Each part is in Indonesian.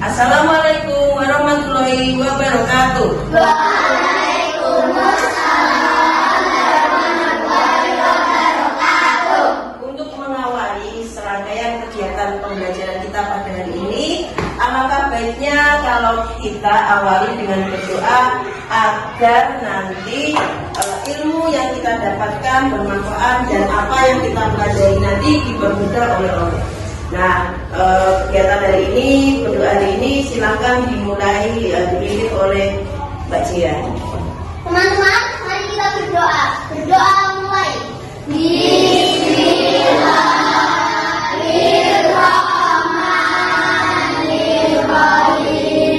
Assalamualaikum warahmatullahi wabarakatuh. Untuk mengawali serangkaian kegiatan pembelajaran kita pada hari ini, alangkah baiknya kalau kita awali dengan berdoa agar nanti ilmu yang kita dapatkan bermanfaat dan apa yang kita pelajari nanti dipermudah oleh Allah. Nah, kegiatan hari ini, berdoa hari ini silakan dimulai dipimpin oleh Mbak Cia. Teman-teman, mari kita berdoa. Berdoa mulai. Bismillahirrahmanirrahim.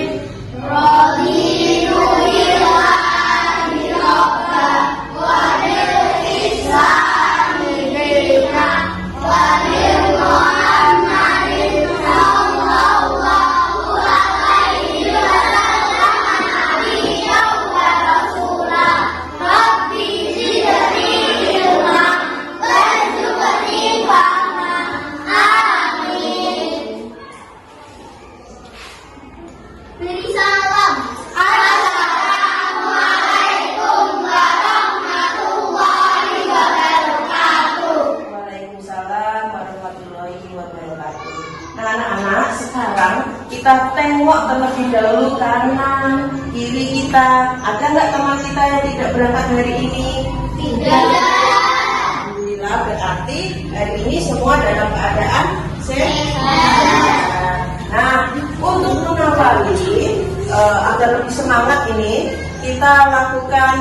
Raditu billahi rabba wa bil islami dina wa bil Muhammadin sallallahu alaihi wasallam nabiyyan wa rasulah. Rabbi zidni ilma warzuqni fahma. Amin. Beri salam. Assalamualaikum warahmatullahi wabarakatuh. Waalaikumsalam warahmatullahi wabarakatuh. Nah, anak-anak, sekarang kita tengok terlebih dahulu kanan kiri kita. Ada nggak teman kita yang tidak berangkat hari ini? Tidak. Alhamdulillah, berarti hari ini semua dalam keadaan sehat. Nah, untuk mengawali agar lebih semangat ini, kita lakukan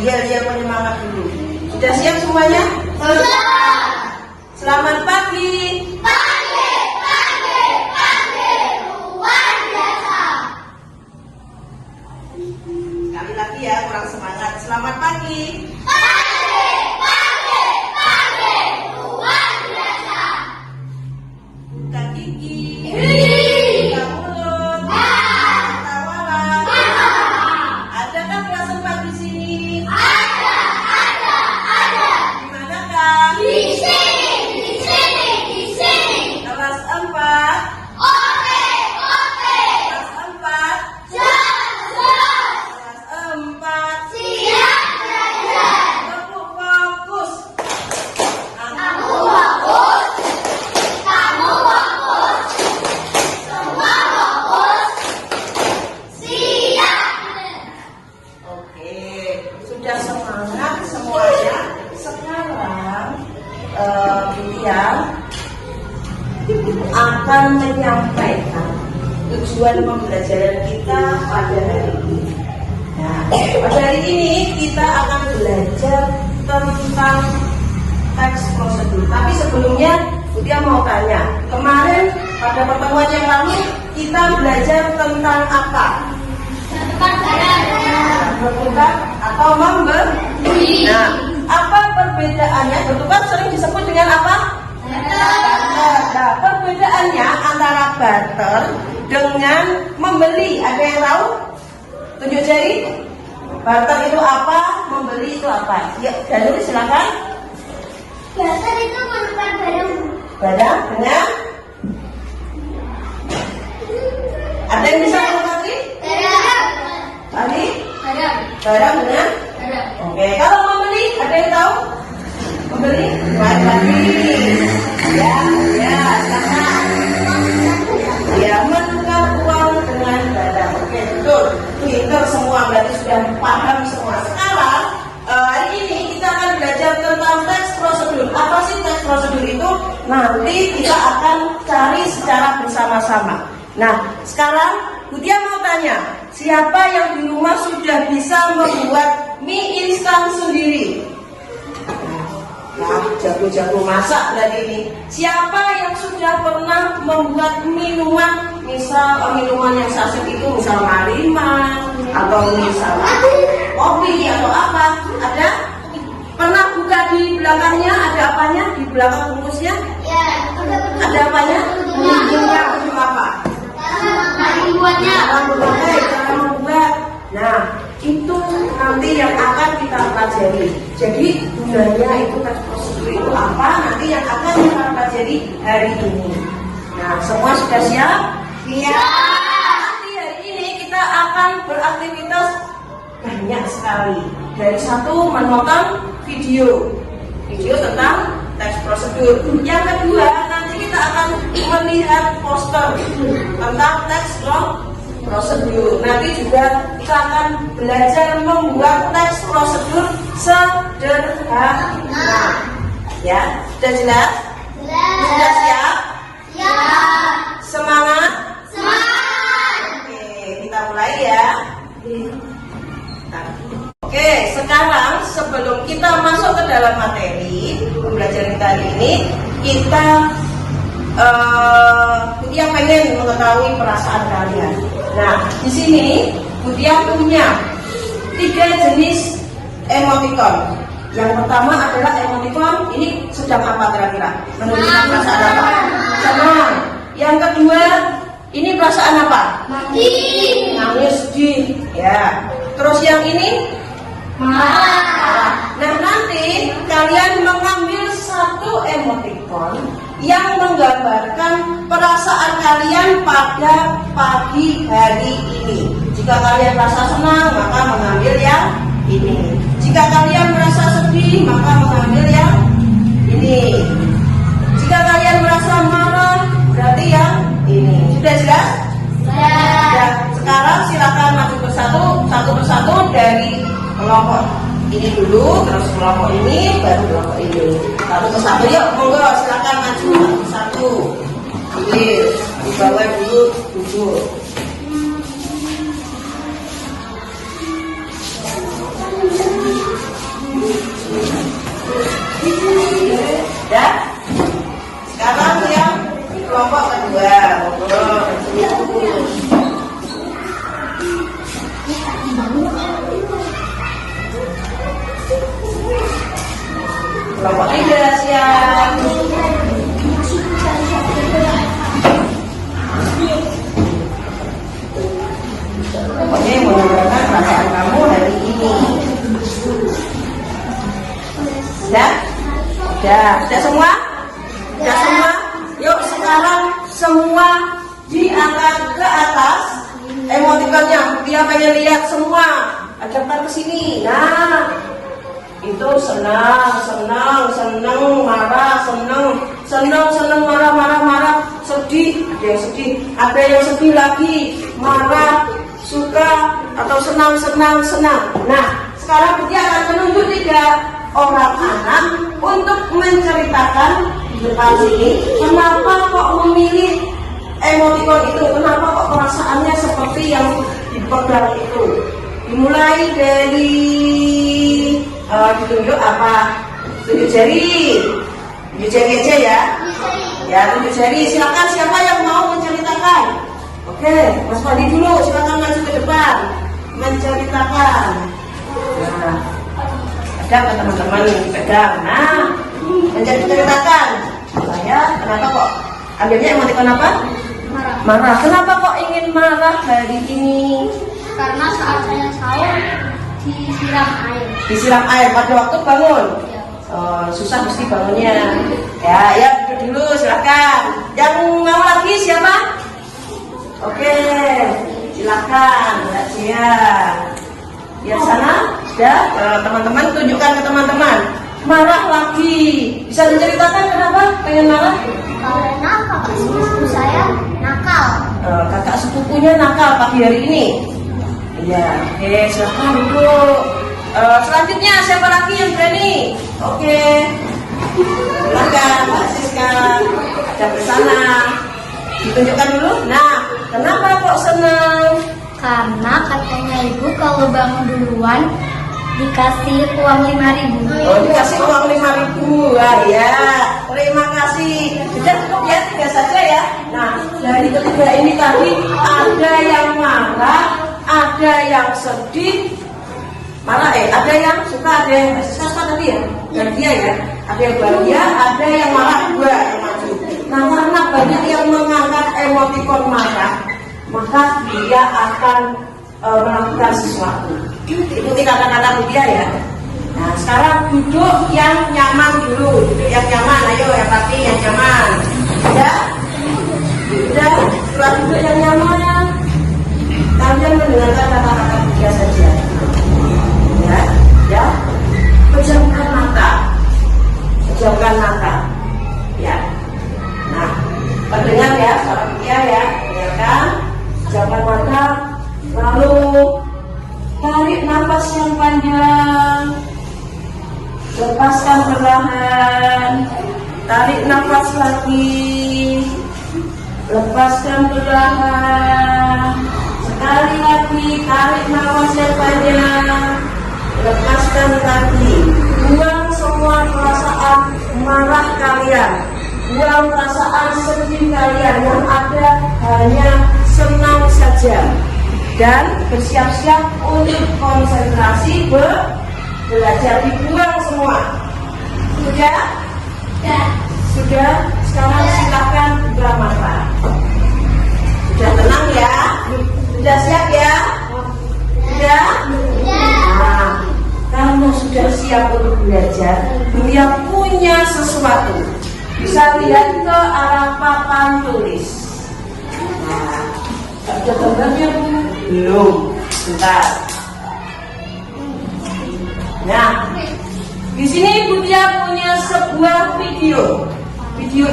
yel-yel penyemangat dulu. Sudah siap semuanya? Selamat pagi. Luar biasa. Sekali lagi ya, kurang semangat. Selamat pagi. Luar biasa. Buka gigi. Buka mulut. Tawalah. Adakah kelas 4 di sini? Ada. Di manakah? Di sini. Kelas 4. Oke. Kelas 4. Kelas 4. Siap belajar. Fokus. Kamu fokus. Semua fokus. Siap. Oke, sudah semangat semuanya. Sekarang dia akan menyampaikan tujuan pembelajaran kita pada hari ini. Nah, pada hari ini kita akan belajar tentang teks prosedur. Tapi sebelumnya, dia mau tanya, kemarin pada pertemuan yang lalu kita belajar tentang apa? Bertukar atau memberi. Nah, apa perbedaannya? Bertukar sering disebut dengan apa? Barter. Nah, perbedaannya antara barter dengan membeli, ada yang tahu? Tunjuk jari. Barter itu apa? Membeli itu apa? Ya, Danuri silakan. Barter itu menukar Barang dengan. Ada yang bisa mengerti? Tadi? Barang dengan. Oke, kalau membeli, ada yang tahu? Membeli? Baik lagi. Ya, sama. Ya, menukar uang dengan barang. Oke, betul. Pinter semua, berarti sudah paham semua. Sekarang, hari ini kita akan belajar tentang teks prosedur. Apa sih teks prosedur itu? Nanti kita akan cari secara bersama-sama. Nah, sekarang Budia mau tanya, siapa yang di rumah sudah bisa membuat mie instan sendiri? Nah, jago-jago masak berarti ini. Siapa yang sudah pernah membuat minuman, misal minuman yang saset itu, misal Marima atau misal kopi atau apa? Ada? Pernah buka di belakangnya? Ada apanya? Di belakang bungkusnya? Ya, Ada apanya? Bumbunya untuk apa? buatnya. Cara membuat. Nah, itu nanti yang akan kita pelajari. Jadi gunanya itu teks prosedur itu apa? Nanti yang akan kita pelajari hari ini. Nah, semua sudah siap? Siap. akan beraktivitas banyak sekali. Dari satu, menonton video tentang teks prosedur. Yang kedua, nanti kita akan melihat poster tentang teks prosedur. Nanti juga kita akan belajar membuat teks prosedur sederhana. Ya, sudah jelas? Sudah siap? Siap. Semangat? Semangat. Oke, kita mulai ya. Oke, sekarang sebelum kita masuk ke dalam materi pembelajaran kita hari ini, kita Butia pengen mengetahui perasaan kalian. Nah, di sini Butia punya 3 jenis emoticon. Yang pertama adalah emoticon ini sedang apa kira-kira? Menunjukkan perasaan apa? Senang. Yang kedua, ini perasaan apa? Nangis, sedih. Ya. Terus yang ini? Marah. Nah, nanti kalian mengambil satu emoticon yang menggambarkan perasaan kalian pada pagi hari ini. Jika kalian merasa senang, maka mengambil yang ini. Jika kalian merasa sedih, maka mengambil yang ini. Jika kalian merasa marah, berarti yang ini. Sudah jelas? Ya. Sekarang silakan maju satu persatu dari kelompok ini dulu, terus kelompok ini, baru kelompok ini. Satu persatu, yuk, monggo silakan maju satu. Pilih, di bawah dulu, duduk. Ya. Sekarang yang kelompok kedua, monggo. Kelompok 3 siap. Pokoknya menggunakan perasaan kamu hari ini. Sudah? Sudah semua? Sudah semua? Yuk sekarang semua diangkat ke atas emoticonnya. Dia pengen lihat semua. Ajak ke sini. Nah, itu senang, marah, senang, marah, sedih, ada yang sedih lagi, marah, suka, atau senang. Nah, sekarang dia akan menunjuk 3 orang anak untuk menceritakan di depan sini kenapa kok memilih emoticon itu, kenapa kok perasaannya seperti yang dipegang itu. Dimulai dari ditunjuk apa? Tunjuk jari aja ya. Ya, tunjuk jari. Silakan siapa yang mau menceritakan? Oke, Mas Fadi dulu. Silakan maju ke depan menceritakan. Nah, ada apa teman-teman yang dipegang? Nah, menceritakan. Saya kenapa kok ambilnya emoticon apa? Marah. Kenapa kok ingin marah hari ini? Karena saat saya sahur disiram air pada waktu bangun. Susah mesti bangunnya. Ya duduk dulu silakan. Yang mau lagi siapa? Oke, silakan Razia. Di sana sudah. Teman-teman tunjukkan ke teman-teman. Marah lagi. Bisa menceritakan kenapa pengen marah? Karena kakak sepupu saya nakal. Kakak sepupunya nakal pagi hari ini. Ya, oke, silakan duduk. Selanjutnya siapa lagi yang berani? Oke, silakan Mbak Siska. Ada bersama. Ditunjukkan dulu. Nah, kenapa kok senang? Karena katanya ibu kalau bangun duluan dikasih uang 5.000. Oh, dikasih uang 5.000. Wah ya, terima kasih. Sudah cukup ya, 3 saja ya. Nah, dari ketiga ini tadi ada yang marah, ada yang sedih, ada yang suka, ada yang siapa tadi ya? Dan dia ya, ada yang bahagia, ada yang marah, 2 yang maju. Nah, karena banyak yang mengangkat emoticon marah, maka dia akan melakukan sesuatu. Ikuti kata-kata dia ya. Nah, sekarang duduk yang nyaman dulu, duduk yang nyaman, ayo yang rapi, yang nyaman. Sudah, setelah duduk yang nyaman, kalian mendengarkan Maranatha. Ya. Nah, pendengar ya, sahabat rupiah ya, dengarkan, pejamkan mata, lalu tarik nafas yang panjang, lepaskan perlahan, tarik nafas lagi, lepaskan perlahan, sekali lagi tarik nafas yang panjang, lepaskan lagi. Buang semua perasaan marah kalian, buang perasaan sedih kalian, yang ada hanya senang saja, dan bersiap-siap untuk konsentrasi belajar. Dibuang semua. Sudah? Sudah. Sekarang silakan buka mata. Sudah tenang ya? Sudah siap ya? Sudah? Nah, kamu sudah siap untuk belajar. Dia punya sesuatu. Bisa lihat ke arah papan tulis. Nah, ada gambarnya belum? Bentar. Nah, di sini Butia punya sebuah video. Video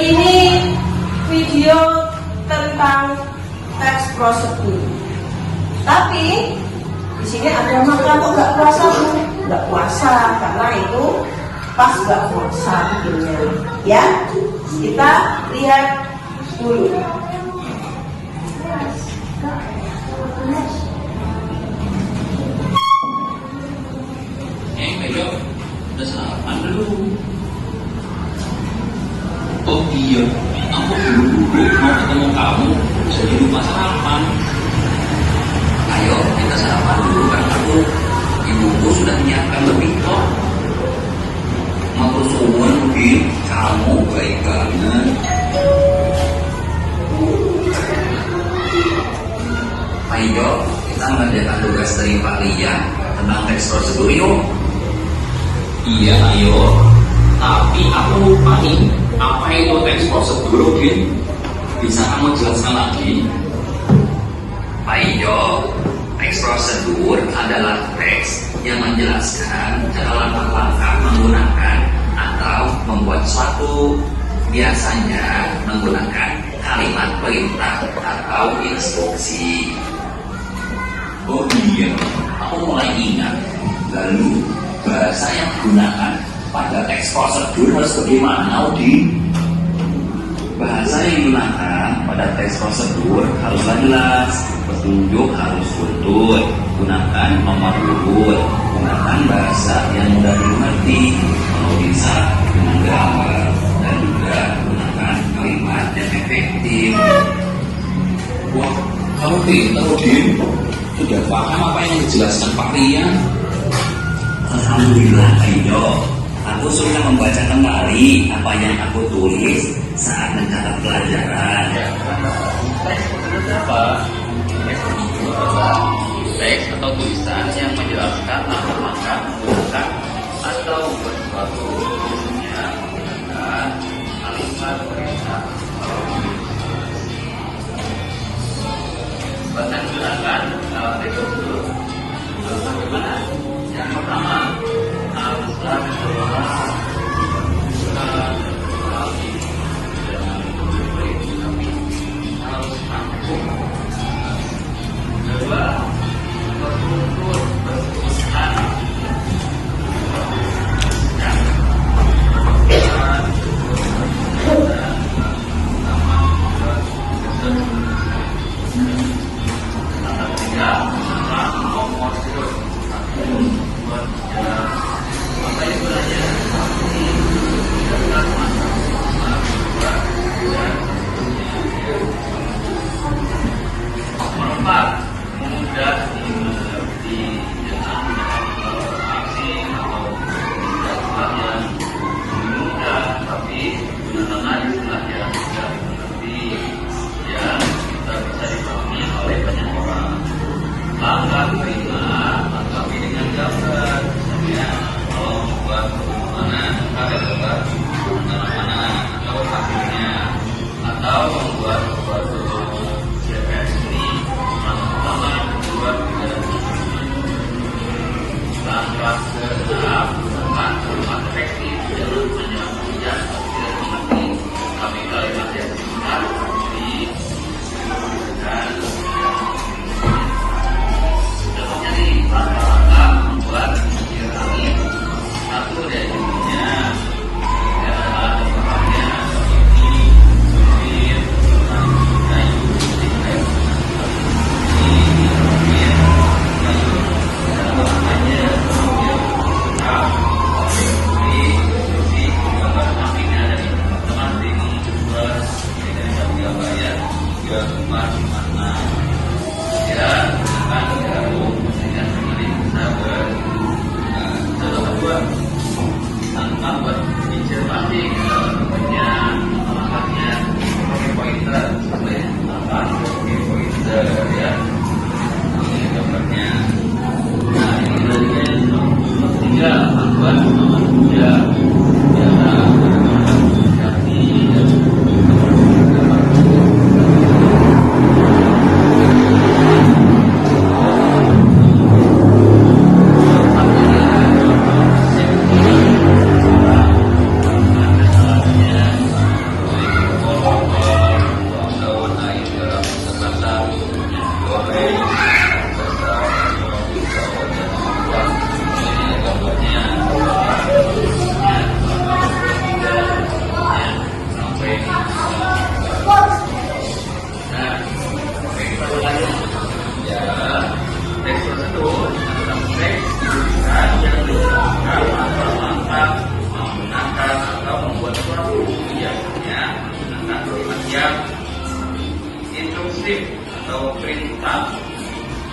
ini, video tentang teks prosedur. Tapi di sini ada makan kok nggak puasa Bu? Nggak puasa karena itu pas nggak puasa videonya. Ya, kita lihat dulu. Ayo, udah sarapan dulu. Oh iya, aku dulu mau ketemu kamu, jadi lupa sarapan. Ayo kita sarapan dulu kan aku. Ibuku sudah menyiapkan lebih kok. Matur suwun mungkin kamu baik banget. Ayo kita mengerjakan tugas dari Pak Lia tentang teks prosedur yuk. Iya ayo, tapi aku lupa nih apa itu teks prosedur, Bin? Bisa kamu jelaskan lagi? Ayo, teks prosedur adalah teks yang menjelaskan cara langkah-langkah menggunakan atau membuat suatu, biasanya menggunakan kalimat perintah atau instruksi. Oh iya, aku mulai ingat. Lalu bahasa yang digunakan pada teks prosedur harus bagaimana, Udi? Bahasa yang digunakan pada teks prosedur haruslah jelas, petunjuk harus utuh, gunakan nomor urut, gunakan bahasa yang mudah dimengerti, kalau bisa dengan gambar, dan juga gunakan kalimat yang efektif. Wah, kamu pintar, Udi. Sudah paham apa yang dijelaskan Pak Ria? Alhamdulillah, ayo. Aku sudah membaca kembali apa yang aku tulis saat mencatat pelajaran. Teks itu apa? Teks itu adalah teks atau tulisan yang menjelaskan langkah-langkah menggunakan atau membuat suatu, misalnya menggunakan kalimat perintah. Bahasa yang digunakan dalam teks itu bagaimana? Yang pertama, haruslah seseorang harus mampu. Kedua, bertutur bertuliskan. Ketiga, nomor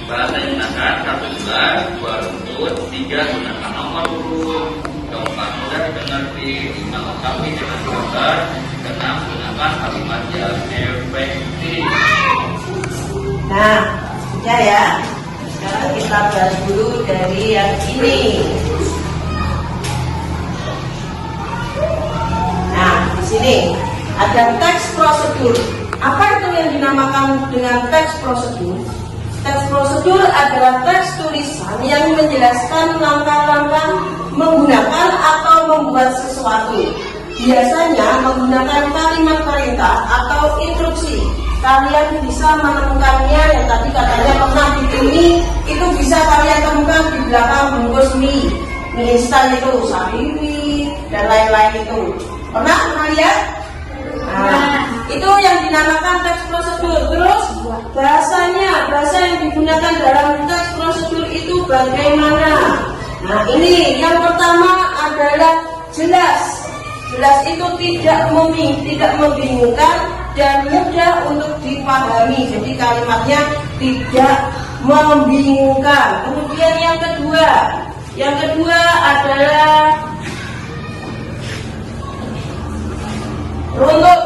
Bahasa yang digunakan 1 jelas, 2 runtut, 3 gunakan nomor urut, 4 mudah dimengerti, 5 lengkapi dengan gambar, 6 gunakan kalimat yang efektif. Nah, sudah ya. Sekarang kita bahas dulu dari yang ini. Nah, di sini ada teks prosedur. Apa itu yang dinamakan dengan teks prosedur? Teks prosedur adalah teks tulisan yang menjelaskan langkah-langkah menggunakan atau membuat sesuatu. Biasanya menggunakan kalimat perintah atau instruksi. Kalian bisa menemukannya yang tadi katanya pernah dituni, itu bisa kalian temukan di belakang bungkus mie instan itu, sariwi dan lain-lain itu. Pernah lihat? Nah, itu yang dinamakan teks prosedur. Terus bahasa yang digunakan dalam teks prosedur itu bagaimana? Nah, ini yang pertama adalah jelas. Jelas itu tidak membingungkan dan mudah untuk dipahami. Jadi kalimatnya tidak membingungkan. Kemudian yang kedua adalah runtut.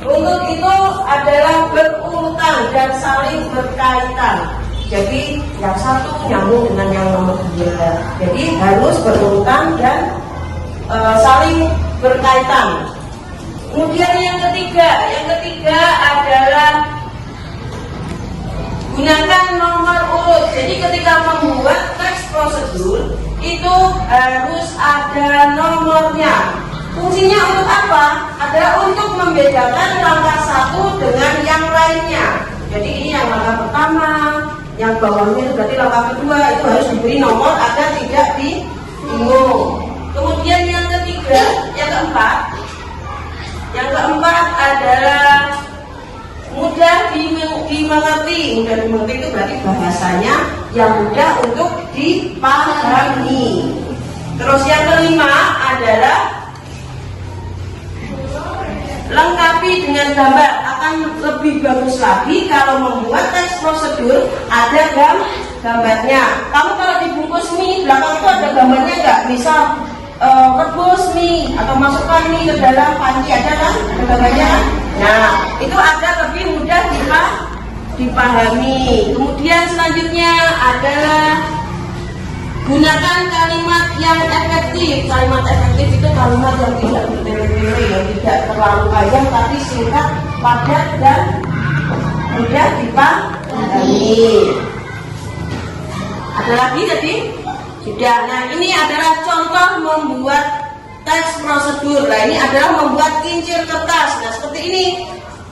Runtut itu adalah berurutan dan saling berkaitan. Jadi yang satu nyambung dengan yang nomor 2. Jadi harus berurutan dan saling berkaitan. Kemudian yang ketiga adalah gunakan nomor urut. Jadi ketika membuat teks prosedur itu harus ada nomornya. Fungsinya untuk apa? Adalah untuk membedakan langkah satu dengan yang lainnya. Jadi ini yang langkah pertama, yang bawahnya itu berarti langkah kedua, itu harus diberi nomor agar tidak bingung. Kemudian yang keempat adalah mudah dimengerti. Mudah dimengerti itu berarti bahasanya yang mudah untuk dipahami. Terus yang kelima adalah lengkapi dengan gambar. Akan lebih bagus lagi kalau membuat teks prosedur ada gambarnya. Kamu kalau dibungkus mie belakang itu ada gambarnya nggak? Misal rebus mie atau masukkan mie ke dalam panci, ada kan? Ada gambarnya kan? Nah, itu agar lebih mudah dipahami. Kemudian selanjutnya adalah gunakan kalimat yang efektif. Kalimat efektif itu kalimat yang tidak bertele-tele, yang tidak terlalu panjang tapi singkat, padat dan mudah dipahami. Ada lagi tadi? Sudah. Nah, ini adalah contoh membuat teks prosedur. Nah, ini adalah membuat kincir kertas. Nah, seperti ini.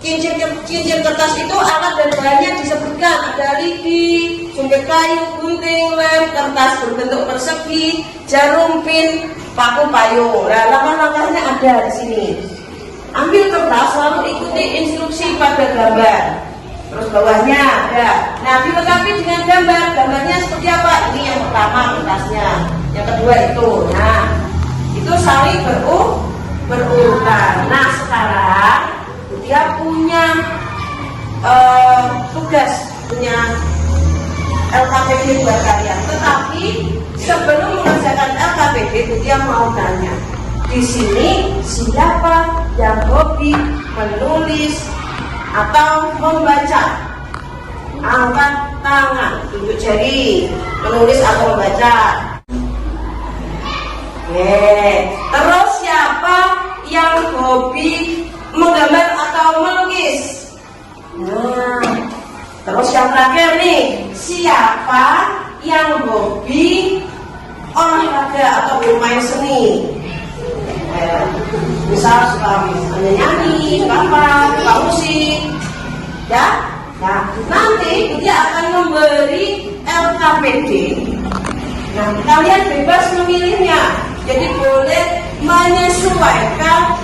Kincir kertas itu alat dan bahannya disebutkan. Ada lidi, sumber kayu, gunting, lem, kertas berbentuk persegi, jarum, pin, paku payung. Nah, langkah-langkahnya ada di sini. Ambil kertas, lalu ikuti instruksi pada gambar. Terus bawahnya ada. Nah, dilengkapi dengan gambar. Gambarnya seperti apa? Ini yang pertama kertasnya. Yang kedua itu. Nah, itu saling berurutan. Nah, sekarang dia punya tugas, punya LKPD buat kalian. Tetapi sebelum mengerjakan LKPD, dia mau tanya. Di sini siapa yang hobi menulis atau membaca? Angkat tangan, tunjuk jari, menulis atau membaca. Terus siapa yang hobi menggambar atau melukis? Nah, terus yang terakhir nih, siapa yang hobi olahraga atau bermain seni? Misal suka nyanyi, suka apa, suka musik, ya. Nah, nanti dia akan memberi LKPD. Nah, kalian bebas memilihnya. Jadi boleh menyesuaikan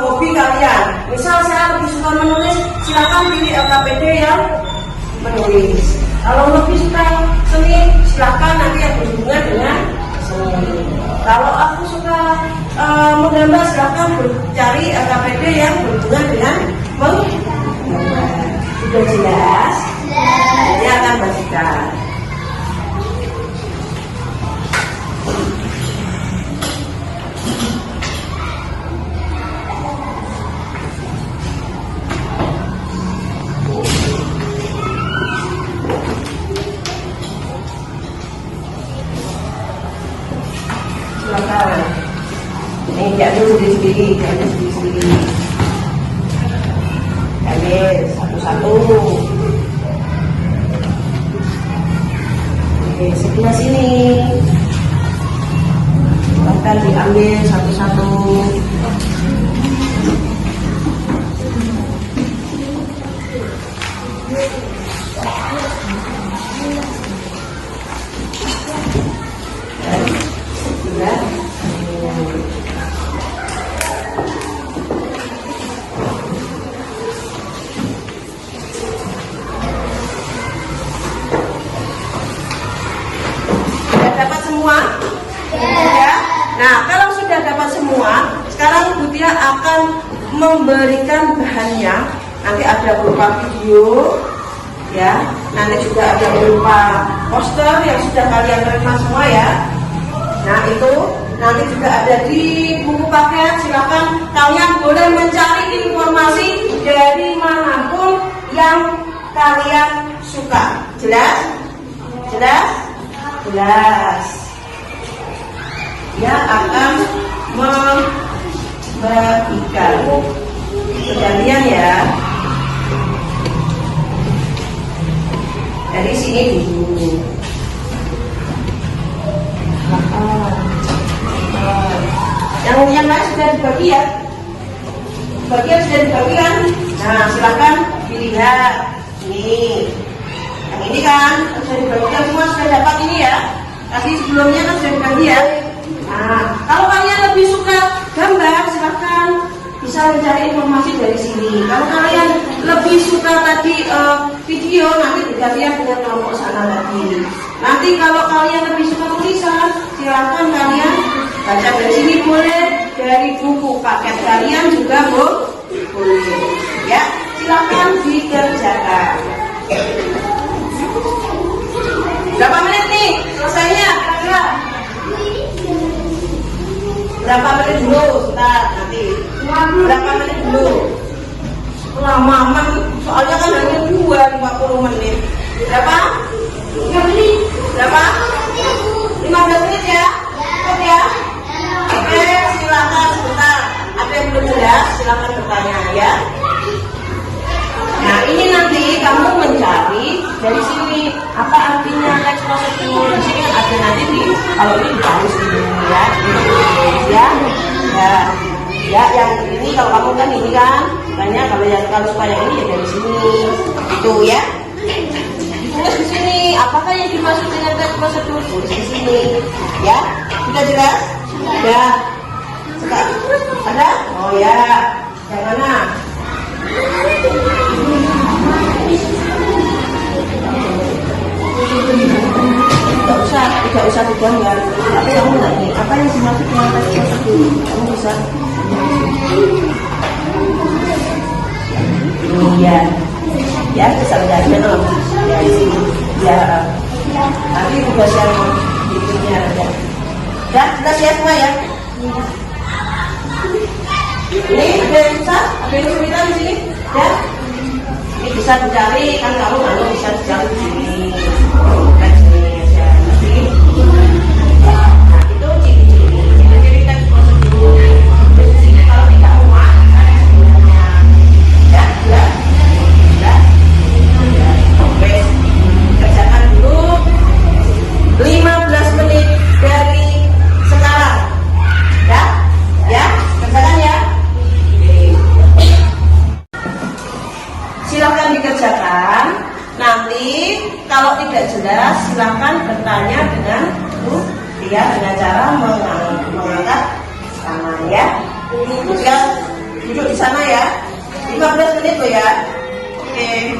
hobi kalian. Misal saya lebih suka menulis, silakan pilih LKPD yang menulis. Kalau lebih suka seni, silakan nanti yang berhubungan dengan seni. Kalau aku suka menggambar, silakan cari LKPD yang berhubungan dengan menggambar. Sudah jelas? Ini akan bagikan. Silakan. Ini diambil sendiri-sendiri, diambil sendiri-sendiri. Ambil satu-satu. Oke, sebelah sini. Silahkan diambil satu-satu. Dapat semua? Ya. Nah, kalau sudah dapat semua, sekarang Bu Tia akan memberikan bahannya. Nanti ada berupa video, ya. Nanti juga ada berupa poster yang sudah kalian terima semua ya. Nah, itu nanti juga ada di buku paket. Silakan kalian boleh mencari informasi dari manapun yang kalian suka. Jelas? Jelas? Jelas. Dia akan membagikan kalian ya. Dari sini dulu. Yang lain sudah dibagi ya. Bagian sudah dibagi kan? Nah, silakan dilihat. Ini. Yang ini kan sudah dibagikan semua, sudah dapat ini ya. Tadi sebelumnya kan sudah dibagi ya. Nah, kalau kalian lebih suka gambar, silakan bisa mencari informasi dari sini. Kalau kalian lebih suka tadi video, nanti bergantian dengan kelompok sana tadi. Nanti kalau kalian lebih suka tulisan, silakan kalian baca dari sini boleh, dari buku paket kalian juga boleh. Ya, silakan dikerjakan. Berapa menit nih selesainya kira-kira? Berapa menit dulu? Sebentar nanti. Berapa menit dulu? Lama amat, soalnya kan hanya 50 menit. Berapa? 3 menit. Berapa? 15 menit ya? Cukup ya? Oke, silakan sebentar. Ada yang belum jelas? Silakan bertanya ya. Nah, ini nanti kamu mencari dari sini apa artinya teks prosedur. Di sini kan ada nanti di kalau ini ditulis ini ya. Ya, yang ini kalau kamu kan ini kan, banyak kalau suka yang ini ya dari sini. Itu ya. Tulis di sini apakah yang dimaksud dengan teks prosedur, tulis di sini ya. Sudah jelas? Sudah. Ada? Oh ya. Yang mana? Tidak usah digambar. Tapi kamu nanya apa yang dimaksud dengan teks prosedur, kamu bisa. Iya, ya bisa belajar loh. Ya sini, ya. Nanti tugas yang berikutnya ada. Ya, sudah siap semua ya. Ini ada yang susah, ada yang kesulitan di sini, ya. Ini bisa dicari, kan kamu nanti bisa dicari di sini. Kan sini aja. Nah, itu ciri-ciri teks prosedur. Di sini kalau tidak rumah, ada sebenarnya. Ya. Oke, kerjakan dulu 15 menit dari sekarang. Ya, kerjakan ya. Silakan dikerjakan. Nanti kalau tidak jelas silakan bertanya dengan Bu Tia dengan cara mengangkat tangan ya. Duduk di sana ya. 15 menit loh ya. Oke.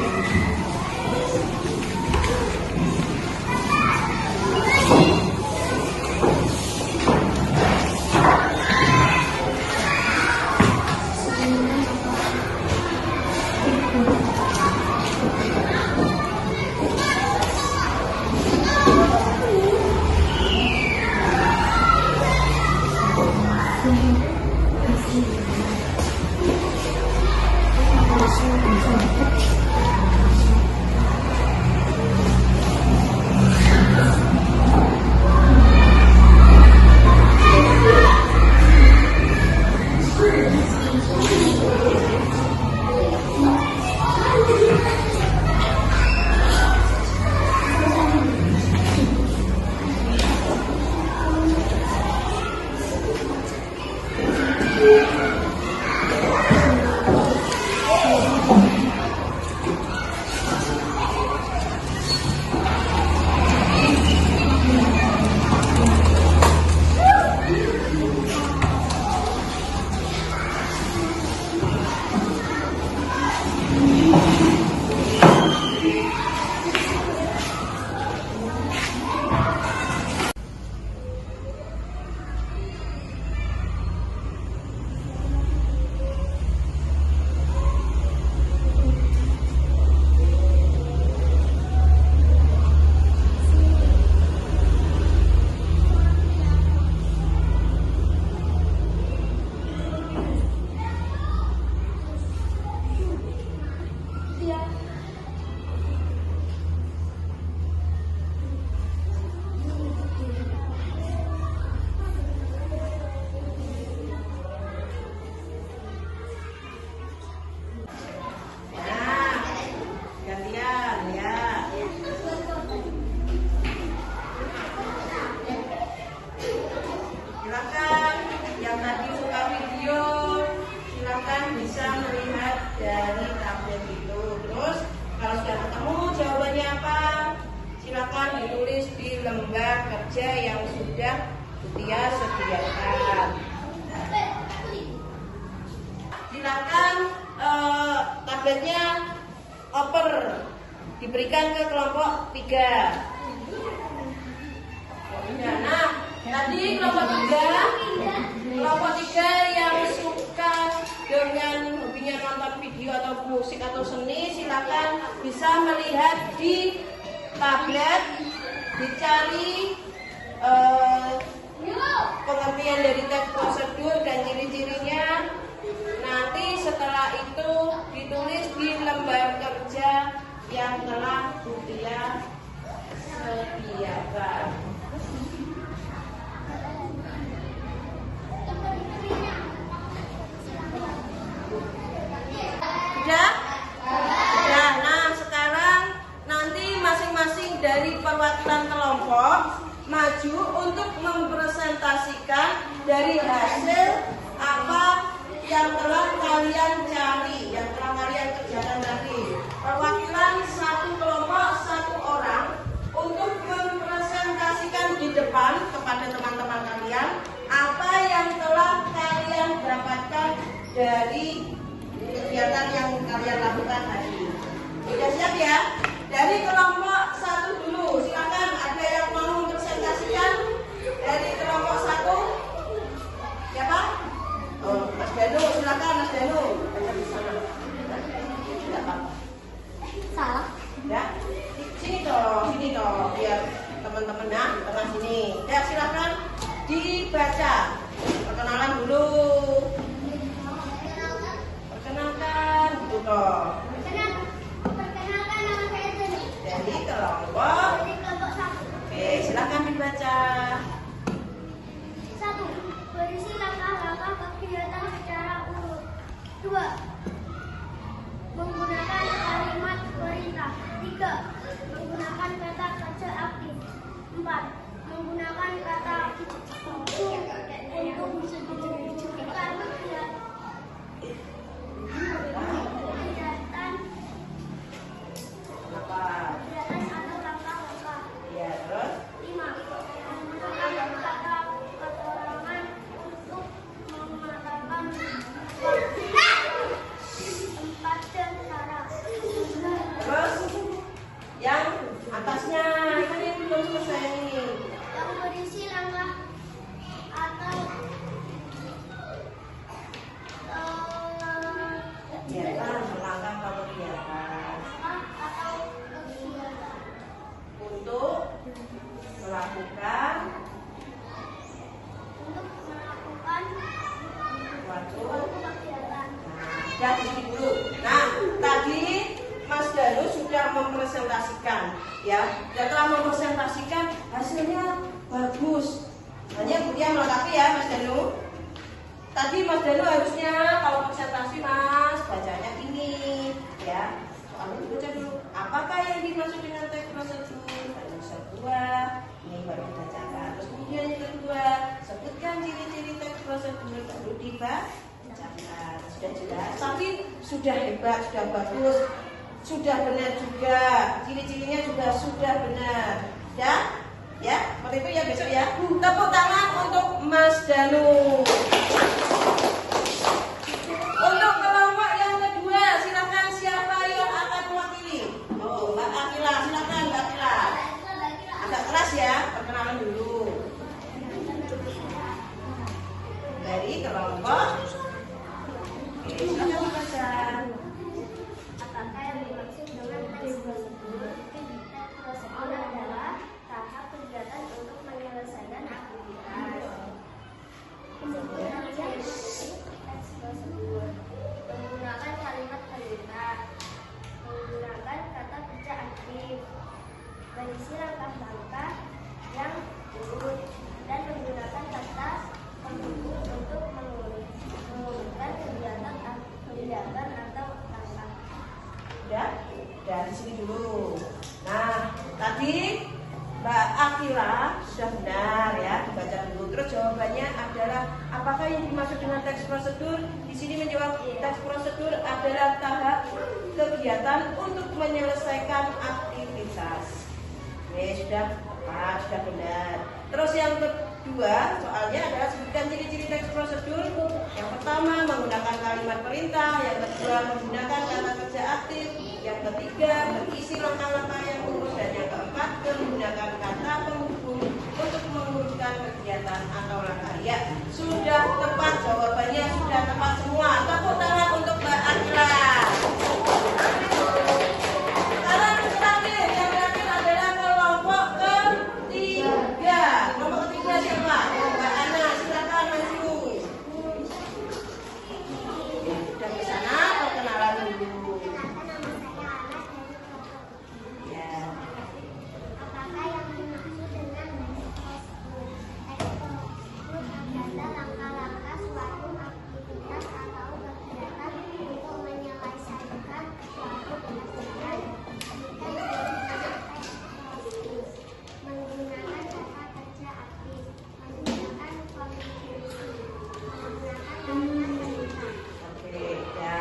aja yang sudah Mutia sediakan. Silakan tabletnya oper, diberikan ke kelompok 3. Nah, tadi kelompok 3 yang suka dengan hobinya nonton video atau musik atau seni, silakan bisa melihat di tablet, dicari pengertian dari teks prosedur dan ciri-cirinya. Nanti setelah itu ditulis di lembar kerja yang telah Mutia sediakan. Sudah? Sudah. Nah, sekarang nanti masing-masing dari perwakilan kelompok maju untuk mempresentasikan dari hasil apa yang telah kalian cari, yang telah kalian kerjakan tadi. Perwakilan satu kelompok, satu orang untuk mempresentasikan di depan kepada teman-teman kalian apa yang telah kalian dapatkan dari kegiatan yang kalian lakukan tadi. Sudah siap ya? Dari kelompok 1 dulu, silakan ada yang mau mempresentasikan dari kelompok 1. Siapa? Oh, Mas Danu, silakan Mas Danu. Ada di sana. Tidak apa. Salah. Ya, sini toh, biar teman-teman ya di tengah sini. Ya, silakan dibaca. Perkenalan dulu. Perkenalkan, gitu toh. Perkenalkan, nama saya Dani. Dari kelompok. Dari kelompok 1. Oke, silakan dibaca. 1. Berisi langkah-langkah kegiatan secara urut. 2. Menggunakan kalimat perintah. 3. Menggunakan kata kerja aktif. 4. Menggunakan kata untuk menunjukkan kegiatan atau langkah-langkah. Ya, terus 5. Menggunakan kata keterangan untuk mengatakan 4 dan cara. terus yang atasnya ini belum selesai ini. Yang berisi langkah atau Kegiatan melangkah kalau kegiatan atau kegiatan untuk melakukan suatu. kegiatan. Ya, di sini dulu. Nah, tadi Mas Danu sudah mempresentasikan, ya. Dia telah mempresentasikan, hasilnya bagus. Hanya kemudian melengkapi ya, Mas Danu. Tadi Mas Danu harusnya kalau presentasi Mas bacanya ini, ya. Soalnya dibaca dulu. Apakah yang dimaksud dengan teks prosedur? Ada misal 2, ini baru dibacakan. Terus kemudian yang kedua, sebutkan ciri-ciri teks prosedur, baru dibacakan. Sudah jelas, tapi sudah hebat, sudah bagus, sudah benar juga, ciri-cirinya juga sudah benar, ya, ya, seperti itu ya besok ya. Tepuk tangan untuk Mas Danu. Untuk kelompok yang kedua, silakan siapa yang akan mewakili? Oh, Mbak Akila, silakan Mbak Akila. Agak keras ya, perkenalan dulu. Dari kelompok. Oke, silakan dibaca. Apakah yang dimaksud dengan teks prosedur? Teks prosedur adalah tahap kegiatan untuk menyelesaikan aktivitas. Teks prosedur menggunakan kalimat perintah, menggunakan kata kerja aktif, berisi langkah-langkah yang urut, dan menggunakan kata pendukung untuk mengurutkan kegiatan atau langkah. Ya, dari sini dulu. Nah, tadi Mbak Akila sudah benar ya, dibaca dulu. Terus jawabannya adalah apakah yang dimaksud dengan teks prosedur? Di sini menjawab teks prosedur adalah tahap kegiatan untuk menyelesaikan aktivitas. Oke, sudah tepat, sudah benar. 2 soalnya adalah sebutkan ciri-ciri teks prosedur. Yang pertama menggunakan kalimat perintah, yang kedua menggunakan kata kerja aktif, yang ketiga berisi langkah-langkah yang lurus, dan yang keempat menggunakan kata penghubung untuk mengurutkan kegiatan atau langkah. Ya, sudah tepat jawabannya, sudah tepat semua. Tepuk tangan untuk Mbak Akla. Sekarang yang terakhir adalah kelompok ketiga. Kelompok ketiga siapa? Mbak Ana, silakan maju. Sudah di sana, perkenalan dulu. Ya. Apakah yang dimaksud dengan langkah-langkah suatu aktivitas atau kegiatan untuk menyelesaikan suatu pekerjaan? Menggunakan kata kerja aktif, menggunakan konjungsi, menggunakan kalimat perintah. Oke, ya,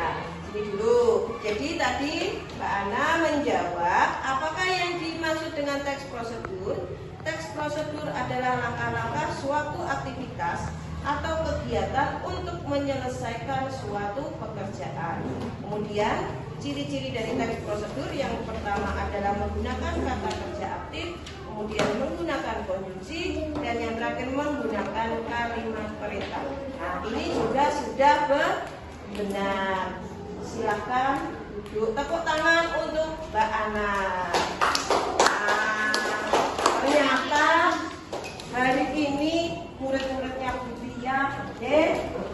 sini dulu. Jadi tadi Mbak Ana menjawab, apakah yang dimaksud dengan teks prosedur? Teks prosedur adalah langkah-langkah suatu aktivitas atau kegiatan untuk menyelesaikan suatu pekerjaan. Kemudian, ciri-ciri dari teks prosedur yang pertama adalah menggunakan kata kerja aktif, kemudian menggunakan konjungsi, dan yang terakhir menggunakan kalimat perintah. Nah, ini juga sudah benar. Silakan duduk. Tepuk tangan untuk Mbak Ana. Ternyata hari ini murid-muridnya Budia hebat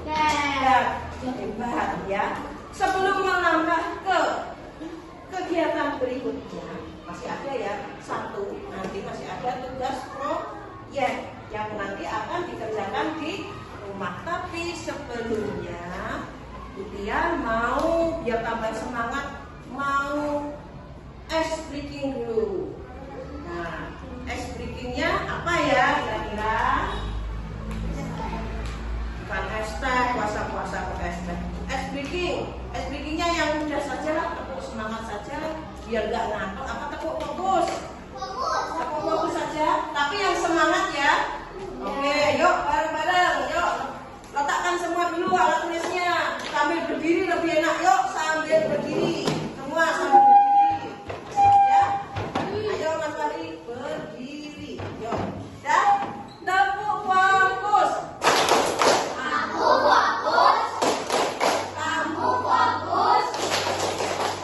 ya. Sebelum melangkah ke kegiatan berikutnya, masih ada ya satu, nanti masih ada tugas proyek yang nanti akan dikerjakan di rumah. Tapi sebelumnya Budia mau biar tambah semangat, mau ice breaking dulu. Nah, ice breakingnya apa ya kira-kira? Bukan hashtag puasa-puasa pakai hashtag. Ice breakingnya yang mudah saja, tepuk semangat saja, biar nggak ngantuk. Apa tepuk fokus? Tepuk fokus saja, tapi yang semangat ya. Oke, yuk bareng-bareng, yuk. Letakkan semua dulu alat tulisnya. Sambil berdiri lebih enak, yuk sambil berdiri. Semua sambil berdiri. Ya. Ayo Mas Fahri berdiri. Yuk. Dan tepuk fokus. Aku fokus. Kamu fokus.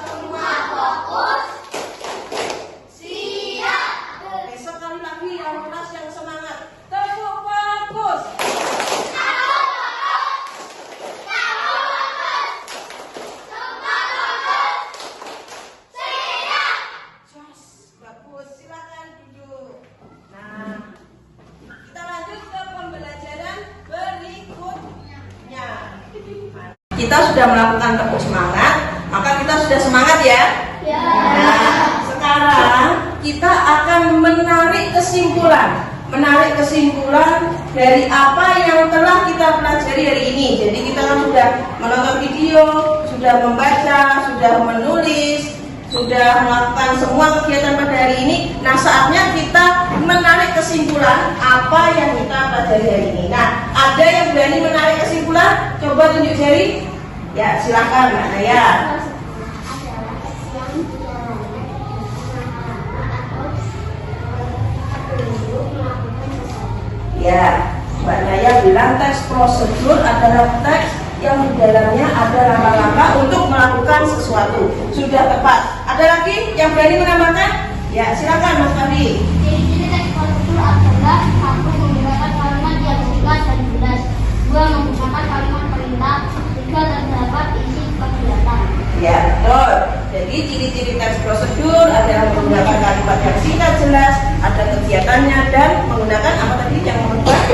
Semua fokus. Siap. Oke, sekali lagi yang keras yang semangat. Tepuk fokus. Kita sudah melakukan tepuk semangat, maka kita sudah semangat ya. Nah, sekarang kita akan menarik kesimpulan dari apa yang telah kita pelajari hari ini. Jadi kita kan sudah menonton video, sudah membaca, sudah menulis, sudah melakukan semua kegiatan pada hari ini. Nah, saatnya kita menarik kesimpulan apa yang kita pelajari hari ini. Nah, ada yang berani menarik kesimpulan? Coba tunjuk jari. Ya, silakan Mbak Naya. Ya, Mbak Naya bilang teks prosedur adalah teks yang di dalamnya ada langkah-langkah untuk melakukan sesuatu. Sudah tepat. Ada lagi yang berani menambahkan? Ya, silakan Mas Fahri. Ciri-ciri teks prosedur adalah 1. Menggunakan kalimat yang singkat dan jelas. 2. Menggunakan kalimat perintah. 3. Terdapat isi kegiatan. Ya, betul. Jadi ciri-ciri teks prosedur adalah menggunakan kalimat yang singkat jelas, ada kegiatannya, dan menggunakan apa tadi yang membuat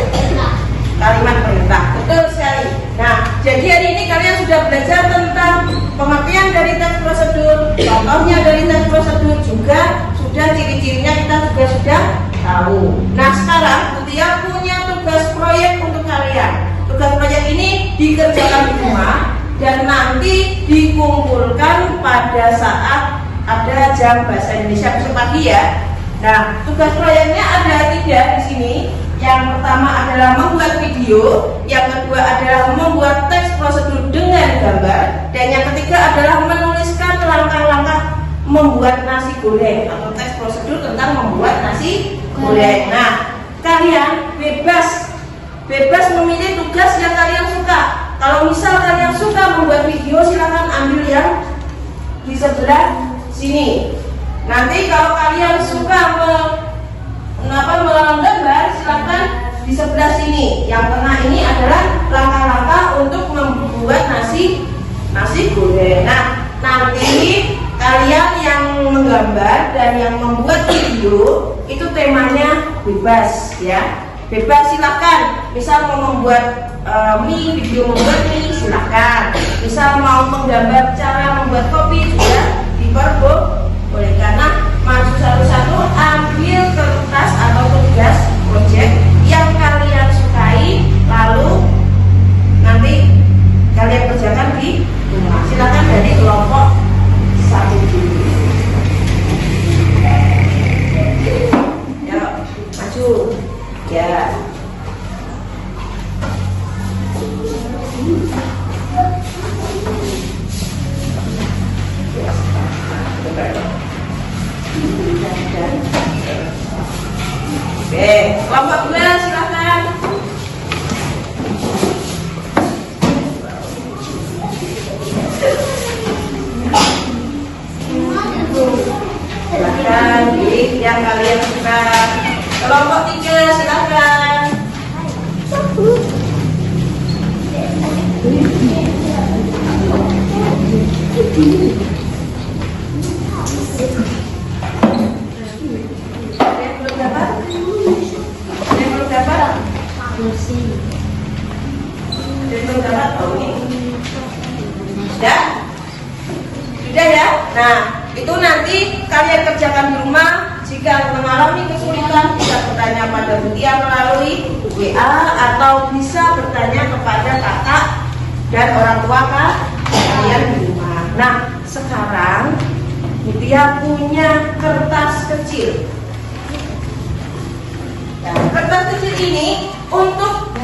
kalimat perintah. Betul sekali. Nah, jadi hari ini kalian sudah belajar tentang pengertian dari teks prosedur, contohnya dari teks prosedur, juga sudah ciri-cirinya kita juga sudah tahu. Nah, sekarang Butia punya tugas proyek untuk kalian. Tugas proyek ini dikerjakan di rumah dan nanti dikumpulkan pada saat ada jam bahasa Indonesia besok pagi ya. Nah, tugas proyeknya ada 3 di sini. Yang Yang pertama adalah membuat video, yang kedua adalah membuat teks prosedur dengan gambar, dan yang ketiga adalah menuliskan langkah-langkah membuat nasi goreng atau teks prosedur tentang membuat nasi goreng. Nah, kalian bebas memilih tugas yang kalian suka. Kalau misal kalian suka membuat video, silakan ambil yang di sebelah sini. Nanti kalau kalian suka menggambar, silakan di sebelah sini. Yang tengah ini adalah langkah-langkah untuk membuat nasi goreng. Nah, nanti kalian yang menggambar dan yang membuat video itu temanya bebas ya. Bebas silakan. Misal mau membuat video membuat mie silakan. Misal mau menggambar cara membuat kopi juga diperbolehkan. Nah, maju satu-satu, ambil kertas atau tugas project yang kalian sukai, lalu nanti kalian kerjakan di rumah. Silakan dari kelompok 1 dulu. Ya, maju. Ya. Oke, kelompok 2 silakan. Silakan pilih yang kalian suka. Kelompok 3 silakan. Sudah ya? Nah, itu nanti kalian kerjakan di rumah. Jika mengalami kesulitan, bisa bertanya pada Mutia melalui WA atau bisa bertanya kepada kakak dan orang tua kalian di rumah. Nah, sekarang Mutia punya kertas kecil. Nah, kertas kecil ini untuk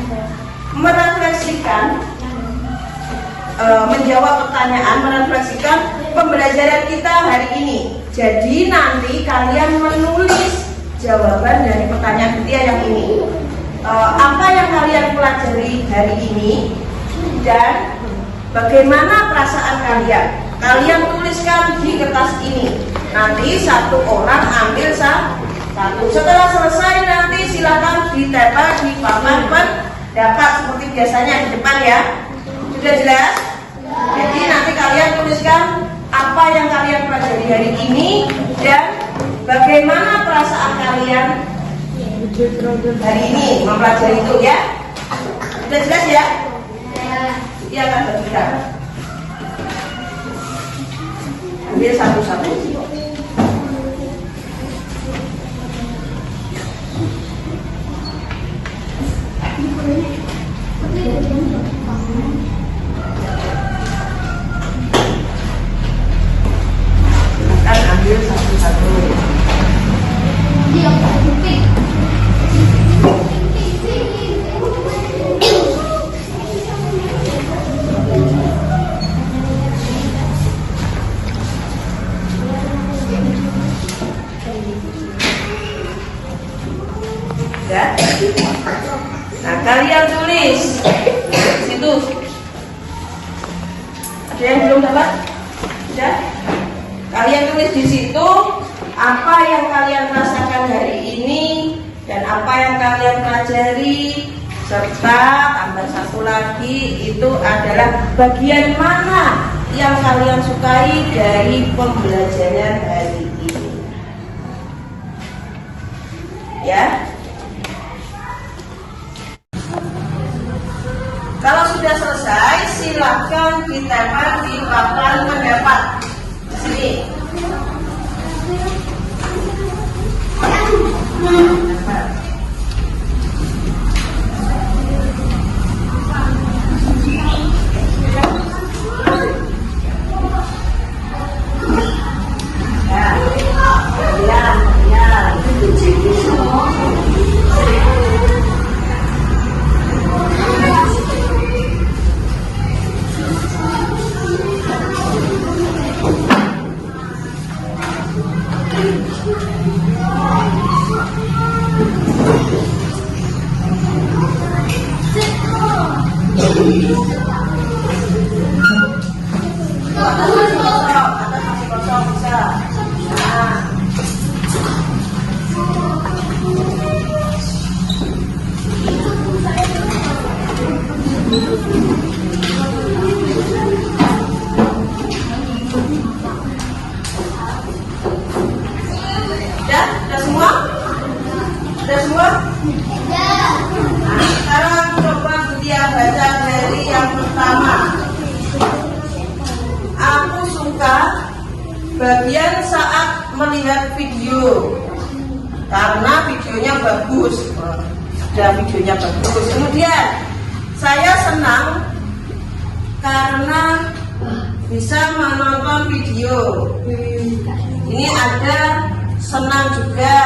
merefleksikan, menjawab pertanyaan, merefleksikan pembelajaran kita hari ini. Jadi nanti kalian menulis jawaban dari pertanyaan Mutia yang ini. Apa yang kalian pelajari hari ini dan bagaimana perasaan kalian? Kalian tuliskan di kertas ini. Nanti satu orang ambil satu. Setelah selesai nanti silakan ditempel di papan pendapat seperti biasanya di depan ya. Sudah jelas? Jadi nanti kalian tuliskan apa yang kalian pelajari hari ini dan bagaimana perasaan kalian hari ini mempelajari itu ya. Sudah jelas ya? Dia akan berbicara. Ambil satu-satu. Silakan ambil satu-satu. Ya. Nah, kalian tulis di situ. Ada yang belum dapat? Sudah? Kalian tulis di situ apa yang kalian rasakan hari ini dan apa yang kalian pelajari, serta tambah satu lagi itu adalah bagian mana yang kalian sukai dari pembelajaran hari ini. Ya. Kalau sudah selesai, silakan ditempel di papan pendapat. Sini. Udah semua? Udah semua? Nah, sekarang coba dia baca dari yang pertama. Aku suka bagian saat melihat video karena videonya bagus. Sudah videonya bagus. Kemudian saya senang karena bisa menonton video. Ini ada senang juga.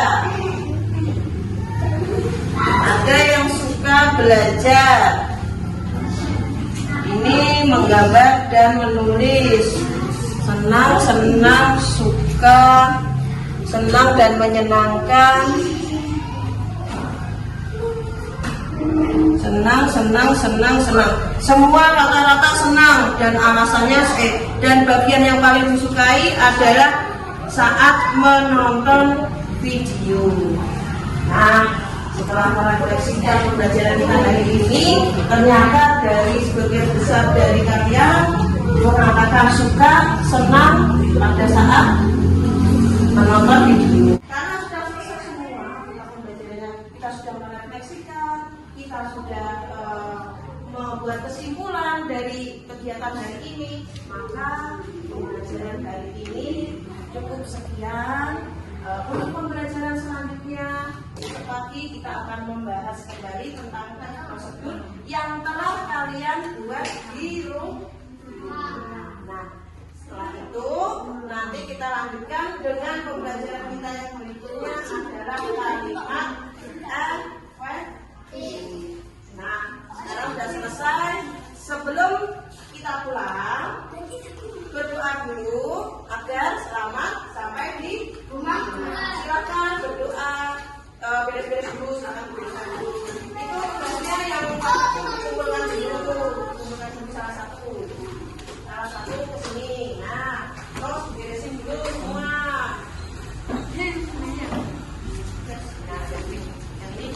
Ada yang suka belajar. Ini menggambar dan menulis. Senang, suka, senang dan menyenangkan. Senang. Semua rata-rata senang dan alasannya dan bagian yang paling disukai adalah saat menonton video. Nah, setelah merefleksikan pembelajaran kita hari ini, ternyata dari sebagian besar dari kalian mengatakan suka, senang pada saat menonton video. Karena sudah selesai semua kita pembelajarannya, kita sudah merefleksikan, kita sudah membuat kesimpulan dari kegiatan hari ini, maka pembelajaran hari ini cukup sekian. Untuk pembelajaran selanjutnya, besok pagi kita akan membahas kembali tentang teks prosedur yang telah kalian buat di rumah. Nah, setelah itu nanti kita lanjutkan dengan pembelajaran kita yang berikutnya adalah kalimat efektif. Nah, sekarang sudah selesai. Sebelum kita pulang, berdoa dulu agar selamat sampai di rumah. Silakan berdoa, beres-beres dulu, silakan berdoa dulu. Itu tugasnya yang kumpulkan dulu salah satu kesini. Nah, terus beresin dulu semua. Nah, yang ini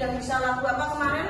tidak bisa lagu apa kemarin?